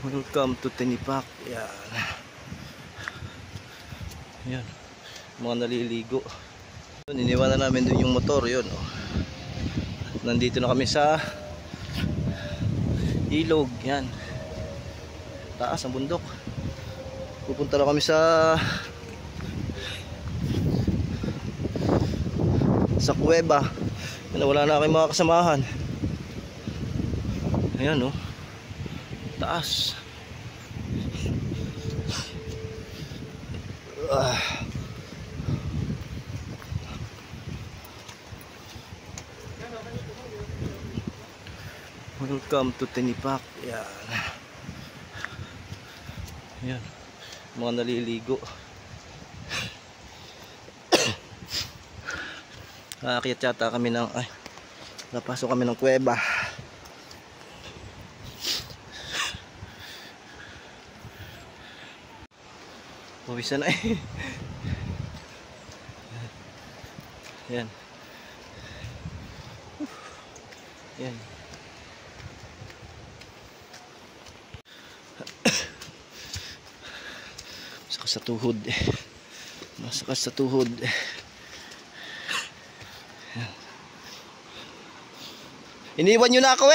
Welcome to Tinipak. Yan. Yan. Mga naliligo. Iniwanan namin dun yung motor. Yun. Nandito na kami sa ilog. Yan. Taas ang bundok. Pupunta na kami sa kuweba. Wala na kayong mga kasamahan. Ayan oh. Taas. Welcome to Tinipak. Yan. Yan. Mga naliligo. Aakyat yata kami ng napasok kami ng kuweba. Pawisan na Yan. Yan. Sakas sa tuhod. Masakas sa tuhod. Iniwan nyo na ako